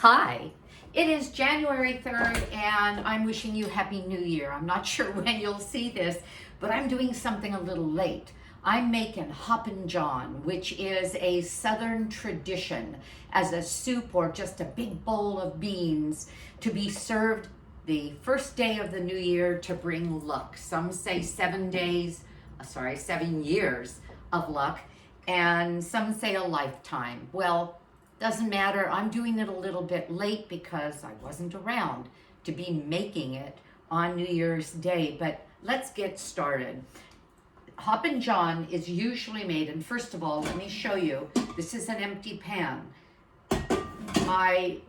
Hi, it is January 3rd and I'm wishing you Happy New Year. I'm not sure when you'll see this, but I'm doing something a little late. I'm making Hoppin John, which is a Southern tradition as a soup or just a big bowl of beans to be served the first day of the new year to bring luck. Some say 7 years of luck, and some say a lifetime. Well, doesn't matter. I'm doing it a little bit late because I wasn't around to be making it on New Year's Day, but let's get started. Hoppin John is usually made, and first of all, let me show you. This is an empty pan. I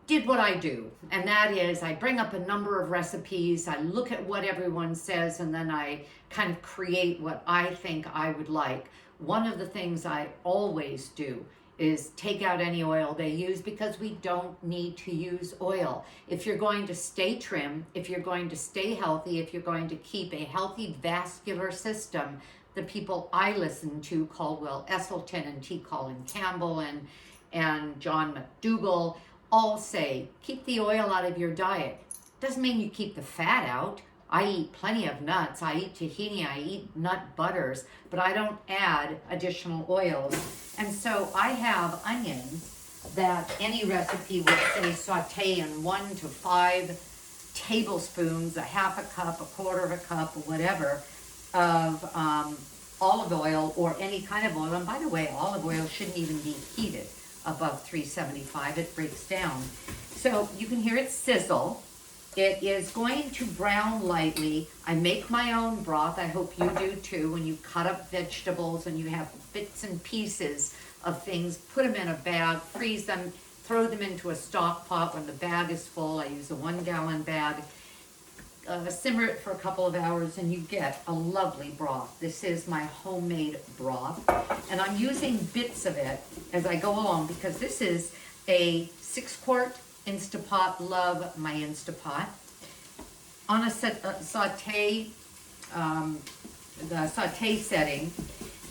did what I do, and that is I bring up a number of recipes, I look at what everyone says, and then I kind of create what I think I would like. One of the things I always do is take out any oil they use because we don't need to use oil. If you're going to stay trim, if you're going to stay healthy, if you're going to keep a healthy vascular system, the people I listen to, Caldwell Esselstyn and T. Colin Campbell and John McDougall, all say, keep the oil out of your diet. Doesn't mean you keep the fat out. I eat plenty of nuts, I eat tahini, I eat nut butters, but I don't add additional oils. And so I have onions that any recipe would say saute in 1 to 5 tablespoons, a half a cup, a quarter of a cup, or whatever, of olive oil or any kind of oil. And by the way, olive oil shouldn't even be heated above 375, it breaks down. So you can hear it sizzle. It is going to brown lightly. I make my own broth. I hope you do too. When you cut up vegetables and you have bits and pieces of things, put them in a bag, freeze them, throw them into a stock pot. When the bag is full, I use a 1-gallon bag. Simmer it for a couple of hours and you get a lovely broth. This is my homemade broth, and I'm using bits of it as I go along because this is a 6-quart Instapot. Love my Instapot. On a saute, the saute setting,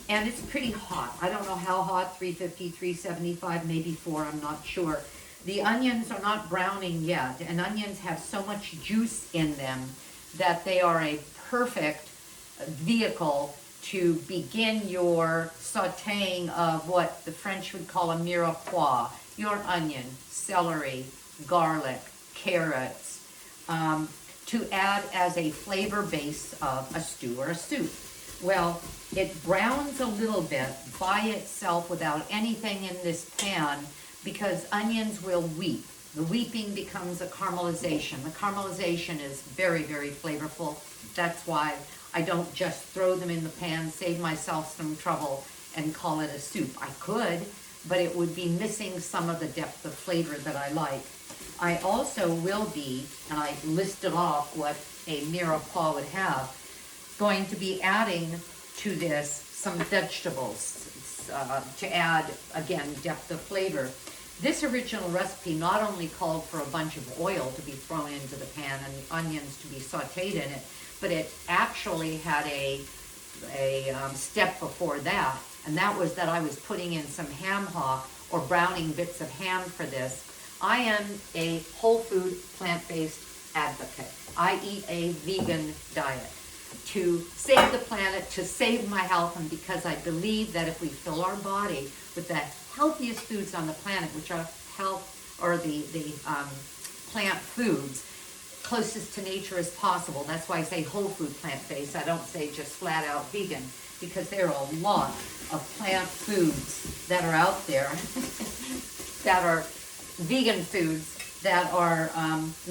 and it's pretty hot. I don't know how hot, 350, 375, maybe 4, I'm not sure. The onions are not browning yet, and onions have so much juice in them that they are a perfect vehicle to begin your sauteing of what the French would call a mirepoix, your onion, celery, garlic, carrots, to add as a flavor base of a stew or a soup. Well, it browns a little bit by itself without anything in this pan because onions will weep. The weeping becomes a caramelization. The caramelization is very, very flavorful. That's why I don't just throw them in the pan, save myself some trouble, and call it a soup. I could, but it would be missing some of the depth of flavor that I like. I also will be, and I listed off what a mirepoix would have, going to be adding to this some vegetables to add, again, depth of flavor. This original recipe not only called for a bunch of oil to be thrown into the pan and the onions to be sauteed in it, but it actually had a step before that, and that was that I was putting in some ham hock or browning bits of ham for this. I am a whole food, plant-based advocate. I eat a vegan diet to save the planet, to save my health, and because I believe that if we fill our body with the healthiest foods on the planet, which are the plant foods, closest to nature as possible. That's why I say whole food plant-based. I don't say just flat out vegan, because there are a lot of plant foods that are out there that are vegan foods that are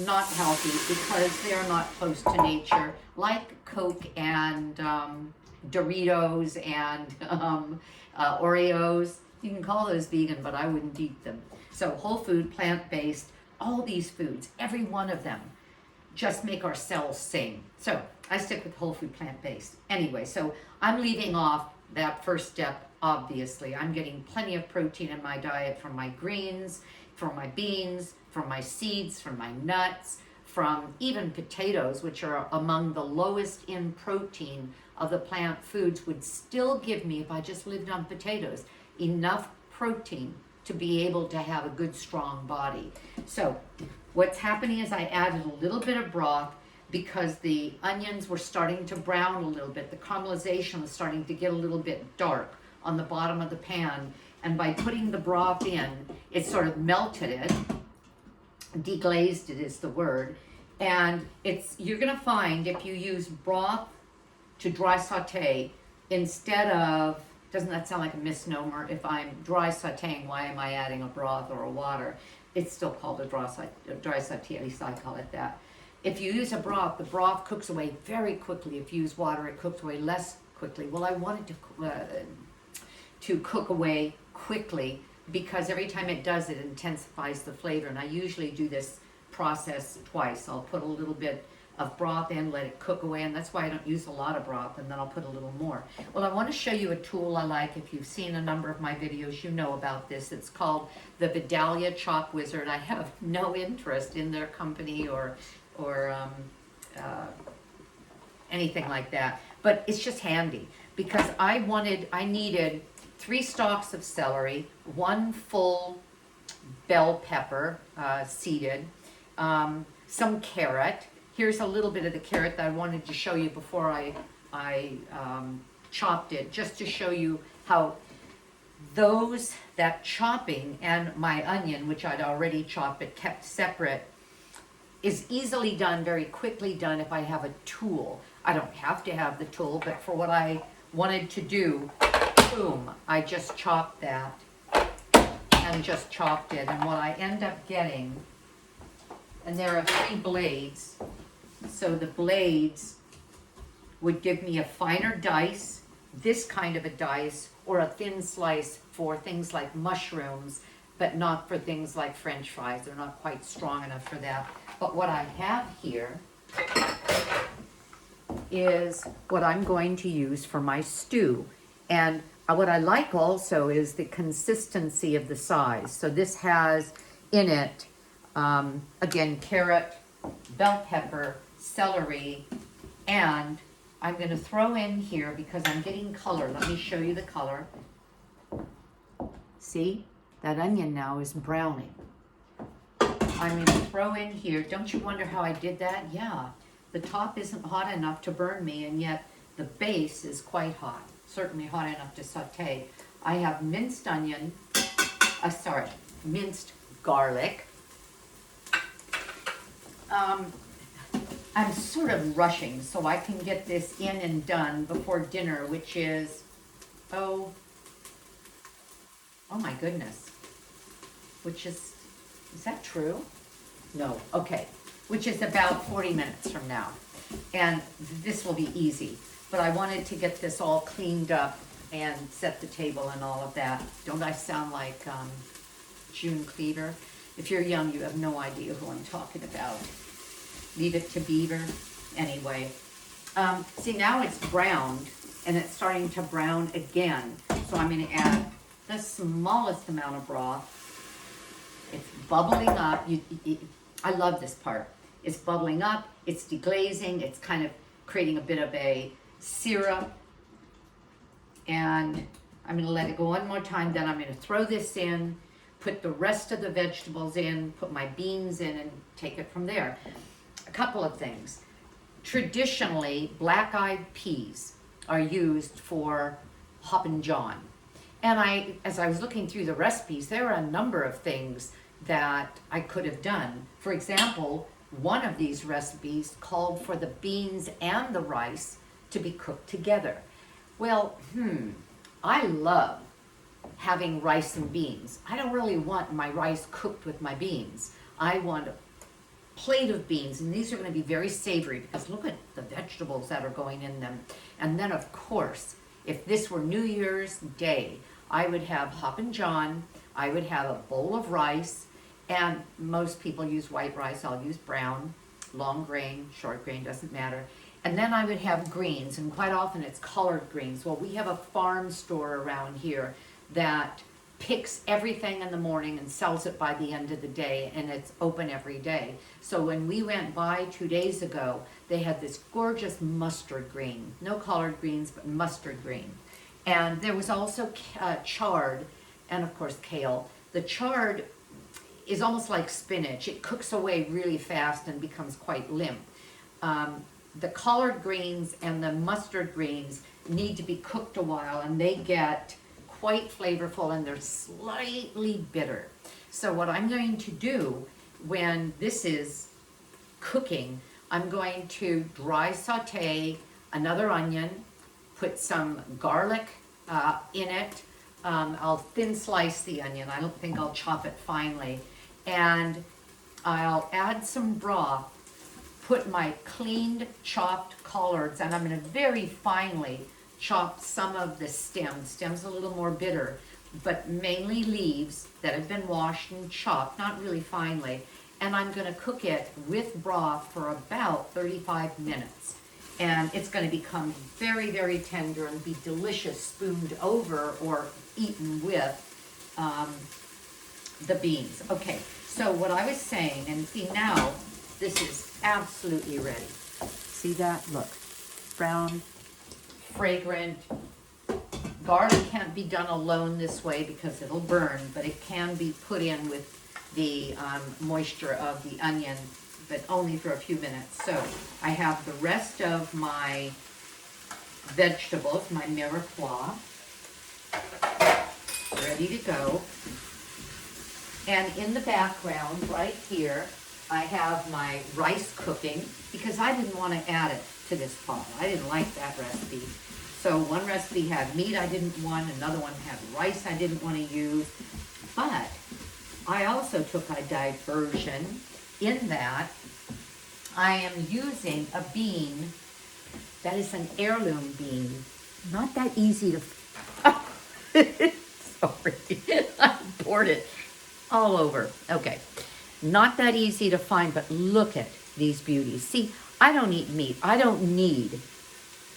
not healthy because they're not close to nature, like Coke and Doritos and Oreos. You can call those vegan, but I wouldn't eat them. So whole food, plant-based, all these foods, every one of them, just make our cells sing. So I stick with whole food, plant-based. Anyway, so I'm leaving off that first step, obviously. I'm getting plenty of protein in my diet from my greens, from my beans, from my seeds, from my nuts, from even potatoes, which are among the lowest in protein of the plant foods, would still give me, if I just lived on potatoes, enough protein to be able to have a good strong body. So what's happening is I added a little bit of broth because the onions were starting to brown a little bit. The caramelization was starting to get a little bit dark on the bottom of the pan. And by putting the broth in, it sort of melted it, deglazed it is the word. And you're gonna find if you use broth to dry saute instead of, doesn't that sound like a misnomer? If I'm dry sauteing, why am I adding a broth or a water? It's still called a dry saute, at least I call it that. If you use a broth, the broth cooks away very quickly. If you use water, it cooks away less quickly. Well, I wanted to cook away quickly because every time it does, it intensifies the flavor. And I usually do this process twice. I'll put a little bit of broth in, let it cook away, and that's why I don't use a lot of broth, and then I'll put a little more. Well, I want to show you a tool I like. If you've seen a number of my videos, you know about this. It's called the Vidalia Chop Wizard. I have no interest in their company or anything like that, but it's just handy because I needed 3 stalks of celery, 1 full bell pepper, seeded, some carrot. Here's a little bit of the carrot that I wanted to show you before I chopped it, just to show you how that chopping and my onion, which I'd already chopped but kept separate, is easily done, very quickly done if I have a tool. I don't have to have the tool, but for what I wanted to do, boom, I just chopped that and just chopped it. And what I end up getting, and there are 3 blades, so the blades would give me a finer dice, this kind of a dice, or a thin slice for things like mushrooms, but not for things like French fries. They're not quite strong enough for that. But what I have here is what I'm going to use for my stew. And what I like also is the consistency of the size. So this has in it, again, carrot, bell pepper, celery, and I'm going to throw in here, because I'm getting color. Let me show you the color. See? That onion now is browning. I'm going to throw in here. Don't you wonder how I did that? Yeah. The top isn't hot enough to burn me, and yet the base is quite hot. Certainly hot enough to saute. I have minced onion, minced garlic. I'm sort of rushing so I can get this in and done before dinner, which is, oh my goodness. Which is that true? No, okay. Which is about 40 minutes from now. And this will be easy. But I wanted to get this all cleaned up and set the table and all of that. Don't I sound like June Cleaver? If you're young, you have no idea who I'm talking about. Leave it to Beaver. Anyway. See, now it's browned, and it's starting to brown again. So I'm going to add the smallest amount of broth. It's bubbling up. I love this part. It's bubbling up. It's deglazing. It's kind of creating a bit of a syrup. And I'm going to let it go one more time. Then I'm going to throw this in, put the rest of the vegetables in, put my beans in, and take it from there. A couple of things. Traditionally, black-eyed peas are used for Hoppin John. And as I was looking through the recipes, there are a number of things that I could have done. For example, one of these recipes called for the beans and the rice to be cooked together. Well, I love having rice and beans. I don't really want my rice cooked with my beans. I want a plate of beans, and these are going to be very savory because look at the vegetables that are going in them. And then, of course, if this were New Year's Day, I would have Hoppin John, I would have a bowl of rice, and most people use white rice. I'll use brown, long grain, short grain, doesn't matter. And then I would have greens, and quite often it's colored greens. Well, we have a farm store around here that picks everything in the morning and sells it by the end of the day, and it's open every day. So when we went by 2 days ago, they had this gorgeous mustard green. No collard greens, but mustard green. And there was also chard, and of course kale, The chard is almost like spinach. It cooks away really fast and becomes quite limp. The collard greens and the mustard greens need to be cooked a while, and they get quite flavorful and they're slightly bitter. So what I'm going to do when this is cooking, I'm going to dry saute another onion, put some garlic in it. I'll thin slice the onion. I don't think I'll chop it finely. And I'll add some broth, put my cleaned chopped collards, and I'm going to very finely chop some of the stems. Stems a little more bitter, but mainly leaves that have been washed and chopped, not really finely. And I'm going to cook it with broth for about 35 minutes. And it's going to become very, very tender and be delicious spooned over or eaten with the beans. Okay, so what I was saying, and see now, this is absolutely ready. See that? Look, brown, fragrant. Garlic can't be done alone this way because it'll burn, but it can be put in with the moisture of the onion, but only for a few minutes. So I have the rest of my vegetables, my mirepoix, ready to go. And in the background, right here, I have my rice cooking because I didn't want to add it to this pot. I didn't like that recipe. So one recipe had meat I didn't want, another one had rice I didn't want to use. But I also took a diversion in that I am using a bean that is an heirloom bean. Not that easy to... Sorry, I poured it all over. Okay, not that easy to find, but look at these beauties. See, I don't eat meat. I don't need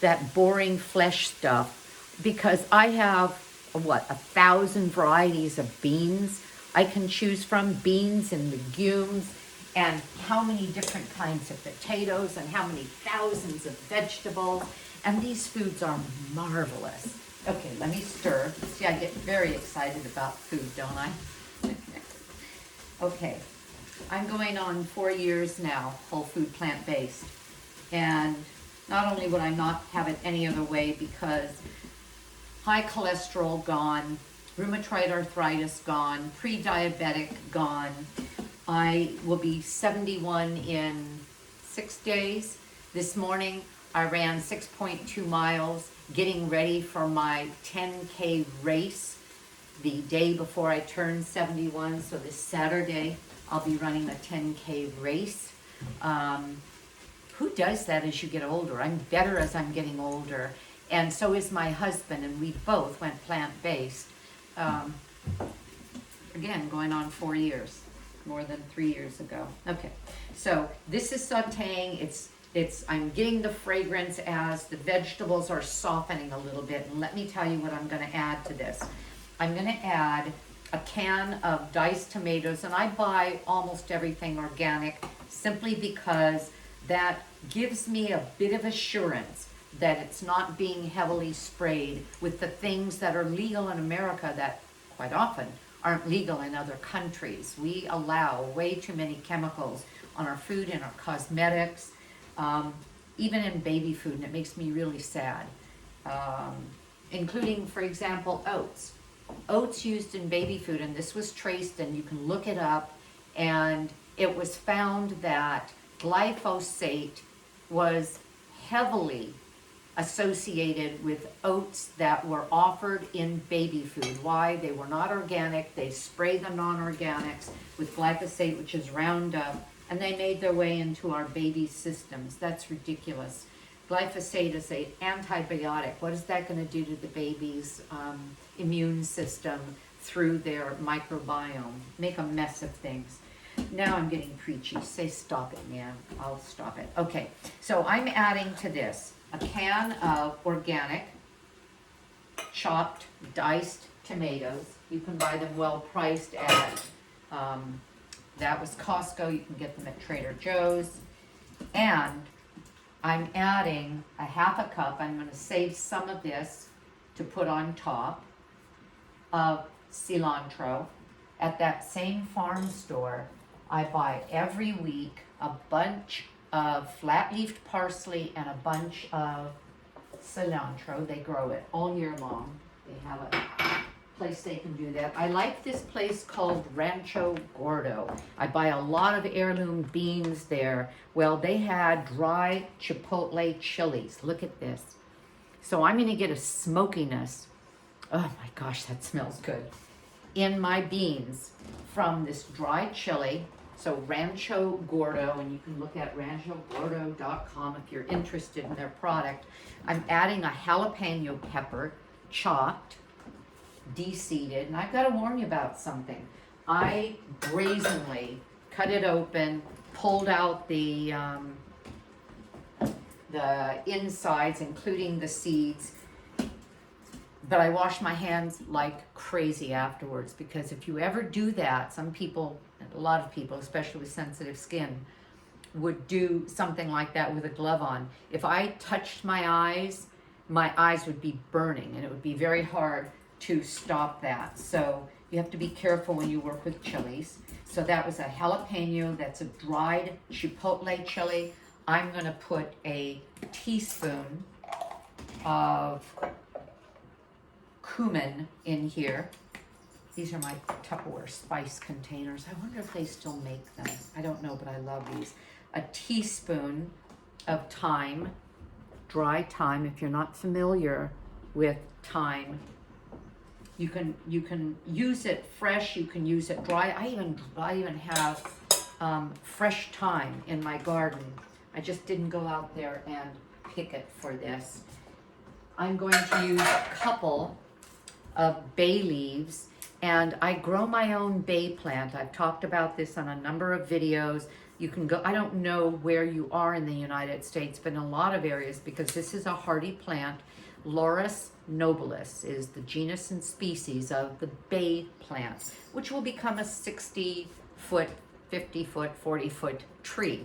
that boring flesh stuff because I have, what, 1,000 varieties of beans I can choose from, beans and legumes, and how many different kinds of potatoes and how many thousands of vegetables. And these foods are marvelous. Okay, let me stir. See, I get very excited about food, don't I? Okay, I'm going on 4 years now, whole food plant-based. And not only would I not have it any other way because high cholesterol gone, rheumatoid arthritis gone, pre-diabetic gone. I will be 71 in 6 days. This morning I ran 6.2 miles, getting ready for my 10K race the day before I turn 71. So this Saturday I'll be running a 10K race. Who does that as you get older? I'm better as I'm getting older. And so is my husband, and we both went plant-based. Again, going on 4 years, more than 3 years ago. Okay, so this is sauteing. I'm getting the fragrance as the vegetables are softening a little bit. And let me tell you what I'm going to add to this. I'm going to add a can of diced tomatoes, and I buy almost everything organic simply because that gives me a bit of assurance that it's not being heavily sprayed with the things that are legal in America that quite often aren't legal in other countries. We allow way too many chemicals on our food and our cosmetics, even in baby food, and it makes me really sad. Including, for example, oats. Oats used in baby food, and this was traced, and you can look it up, and it was found that glyphosate was heavily associated with oats that were offered in baby food. Why? They were not organic. They spray the non-organics with glyphosate, which is Roundup, and they made their way into our baby systems. That's ridiculous. Glyphosate is an antibiotic. What is that going to do to the baby's immune system through their microbiome? Make a mess of things. Now I'm getting preachy. Say stop it, man. I'll stop it. Okay, so I'm adding to this a can of organic chopped diced tomatoes. You can buy them well priced at, that was Costco. You can get them at Trader Joe's. And I'm adding a half a cup. I'm going to save some of this to put on top of cilantro. at that same farm store, I buy every week a bunch of flat-leafed parsley and a bunch of cilantro. They grow it all year long. They have a place they can do that. I like this place called Rancho Gordo. I buy a lot of heirloom beans there. Well, they had dry chipotle chilies. Look at this. So I'm gonna get a smokiness. Oh my gosh, that smells good. In my beans from this dried chili. So Rancho Gordo, and you can look at ranchogordo.com if you're interested in their product. I'm adding a jalapeno pepper, chopped, de-seeded, and I've got to warn you about something. I brazenly cut it open, pulled out the insides, including the seeds, but I washed my hands like crazy afterwards, because if you ever do that, some people, a lot of people, especially with sensitive skin, would do something like that with a glove on. If I touched my eyes would be burning, and it would be very hard to stop that. So you have to be careful when you work with chilies. So that was a jalapeno, that's a dried chipotle chili. I'm gonna put a teaspoon of cumin in here. These are my Tupperware spice containers. I wonder if they still make them. I don't know, but I love these. A teaspoon of thyme, dry thyme. If you're not familiar with thyme, you can use it fresh, you can use it dry. I even have fresh thyme in my garden. I just didn't go out there and pick it for this. I'm going to use a couple of bay leaves, and I grow my own bay plant. I've talked about this on a number of videos. You can go, I don't know where you are in the United States, but in a lot of areas, because this is a hardy plant. Laurus nobilis is the genus and species of the bay plant, which will become a 60-foot, 50-foot, 40-foot tree.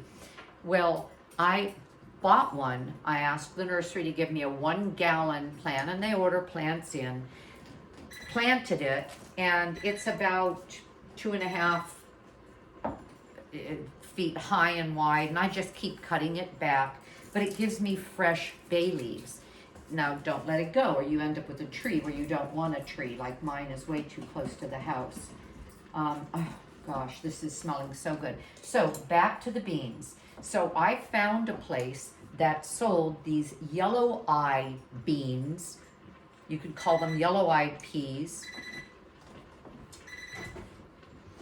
Well, I bought one. I asked the nursery to give me a 1-gallon plant, and they order plants in. Planted it, and it's about 2.5 feet high and wide, and I just keep cutting it back, but it gives me fresh bay leaves. Now, don't let it go, or you end up with a tree where you don't want a tree, like mine is way too close to the house. Oh gosh, this is smelling so good. So back to the beans. So I found a place that sold these yellow-eye beans. You could call them yellow-eyed peas.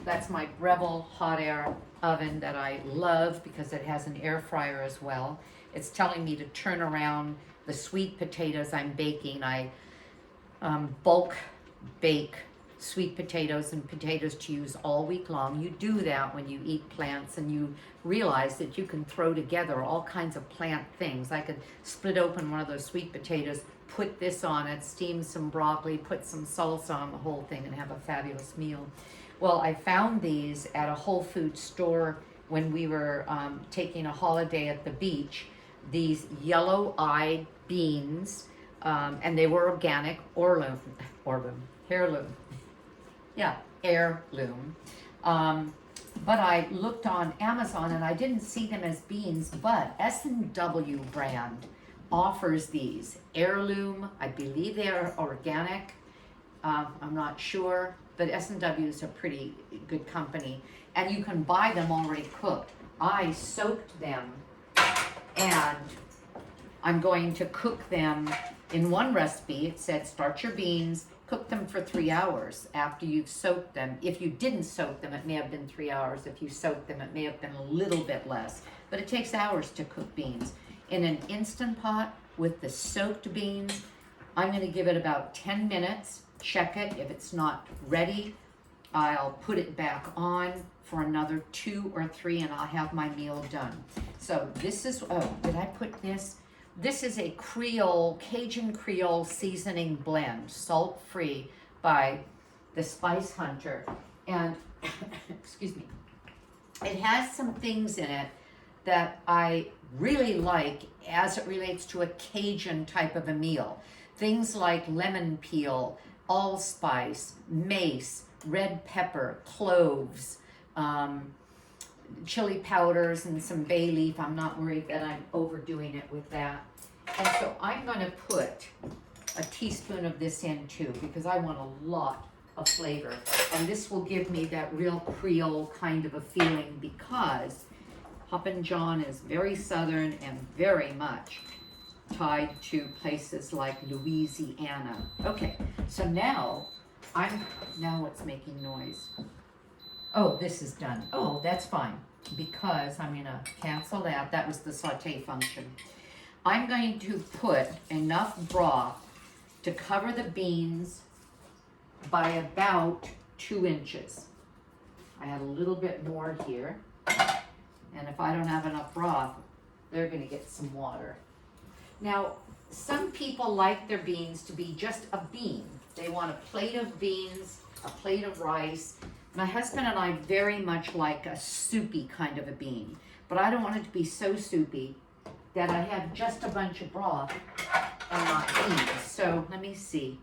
That's my Breville hot air oven that I love because it has an air fryer as well. It's telling me to turn around the sweet potatoes I'm baking. I bulk bake sweet potatoes and potatoes to use all week long. You do that when you eat plants, and you realize that you can throw together all kinds of plant things. I could split open one of those sweet potatoes, put this on it, steam some broccoli, put some salsa on the whole thing, and have a fabulous meal. Well, I found these at a Whole Foods store when we were taking a holiday at the beach. These yellow-eyed beans, and they were organic, heirloom. Yeah, heirloom. But I looked on Amazon and I didn't see them as beans, but S&W brand offers these heirloom. I believe they are organic. I'm not sure, but S&W is a pretty good company, and you can buy them already cooked. I soaked them, and I'm going to cook them. In one recipe, it said start your beans, cook them for 3 hours after you've soaked them. If you didn't soak them, it may have been 3 hours. If you soaked them, it may have been a little bit less. But it takes hours to cook beans. In an Instant Pot with the soaked beans, I'm going to give it about 10 minutes. Check it. If it's not ready, I'll put it back on for another 2 or 3, and I'll have my meal done. So this is, oh, did I put this? This is a Creole, Cajun Creole seasoning blend, salt-free, by the Spice Hunter. And, excuse me, it has some things in it that I really like as it relates to a Cajun type of a meal. Things like lemon peel, allspice, mace, red pepper, cloves, chili powders, and some bay leaf. I'm not worried that I'm overdoing it with that. And so I'm going to put a teaspoon of this in too, because I want a lot of flavor. And this will give me that real Creole kind of a feeling, because Hoppin John is very southern and very much tied to places like Louisiana. Okay, so now it's making noise. Oh, this is done. Oh, that's fine, because I'm gonna cancel that. That was the saute function. I'm going to put enough broth to cover the beans by about 2 inches. I have a little bit more here, and if I don't have enough broth, they're gonna get some water. Now, some people like their beans to be just a bean. They want a plate of beans, a plate of rice. My husband and I very much like a soupy kind of a bean, but I don't want it to be so soupy that I have just a bunch of broth and not beans. So let me see.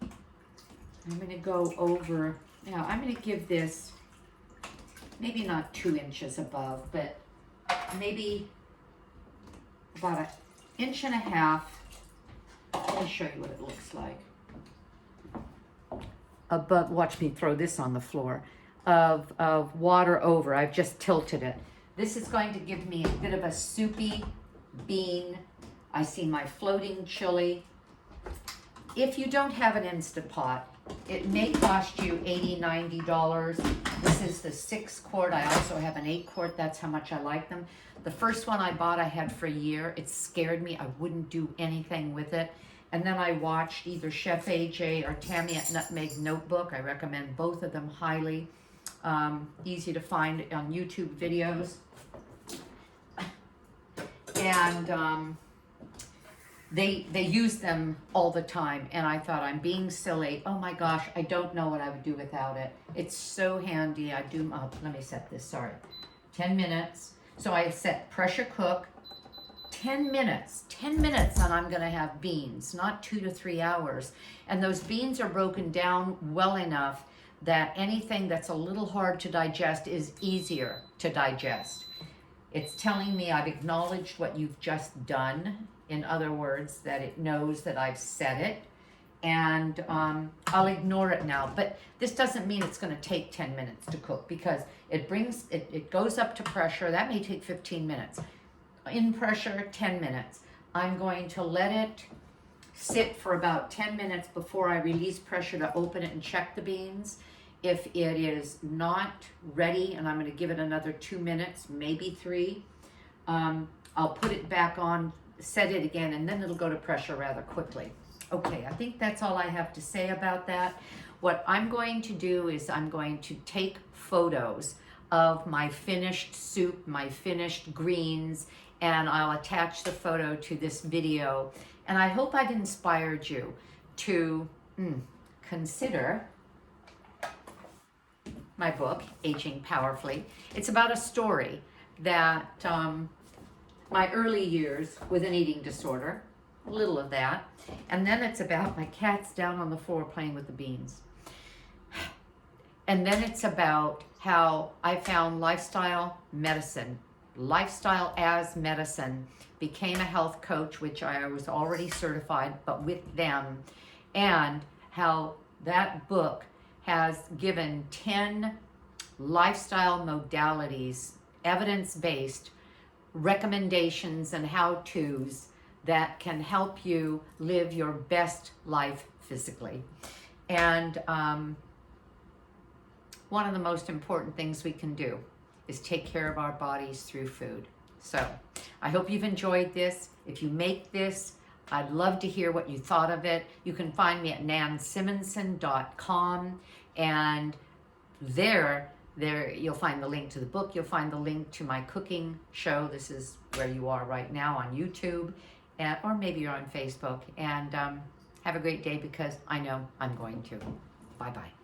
I'm going to go over, now I'm going to give this maybe not 2 inches above, but maybe about 1.5 inches. Let me show you what it looks like. Above, watch me throw this on the floor, of water over. I've just tilted it. This is going to give me a bit of a soupy bean. I see my floating chili. If you don't have an Instant Pot, it may cost you $80, $90. This is the 6 quart. I also have an 8 quart. That's how much I like them. The first one I bought, I had for a year. It scared me. I wouldn't do anything with it. And then I watched either Chef AJ or Tammy at Nutmeg Notebook. I recommend both of them highly. Easy to find on YouTube videos. And they use them all the time. And I thought, I'm being silly. Oh my gosh, I don't know what I would do without it. It's so handy. I do, let me set this, sorry. 10 minutes. So I set pressure cook. 10 minutes, and I'm gonna have beans, not 2 to 3 hours. And those beans are broken down well enough that anything that's a little hard to digest is easier to digest. It's telling me I've acknowledged what you've just done. In other words, that it knows that I've said it, and I'll ignore it now. But this doesn't mean it's gonna take 10 minutes to cook, because it goes up to pressure. That may take 15 minutes. In pressure, 10 minutes. I'm going to let it sit for about 10 minutes before I release pressure to open it and check the beans. If it is not ready, and I'm going to give it another 2 minutes, maybe 3, I'll put it back on, set it again, and then it'll go to pressure rather quickly. Okay, I think that's all I have to say about that. What I'm going to do is I'm going to take photos of my finished soup, my finished greens, and I'll attach the photo to this video. And I hope I've inspired you to consider my book, Aging Powerfully. It's about a story that my early years with an eating disorder, a little of that, and then it's about my cats down on the floor playing with the beans. And then it's about how I found lifestyle as medicine, became a health coach, which I was already certified, but with them, and how that book has given 10 lifestyle modalities, evidence-based recommendations and how-tos that can help you live your best life physically. And one of the most important things we can do is take care of our bodies through food. So I hope you've enjoyed this. If you make this, I'd love to hear what you thought of it. You can find me at nansimonson.com, and there you'll find the link to the book. You'll find the link to my cooking show. This is where you are right now on YouTube, or maybe you're on Facebook. And have a great day, because I know I'm going to. Bye-bye.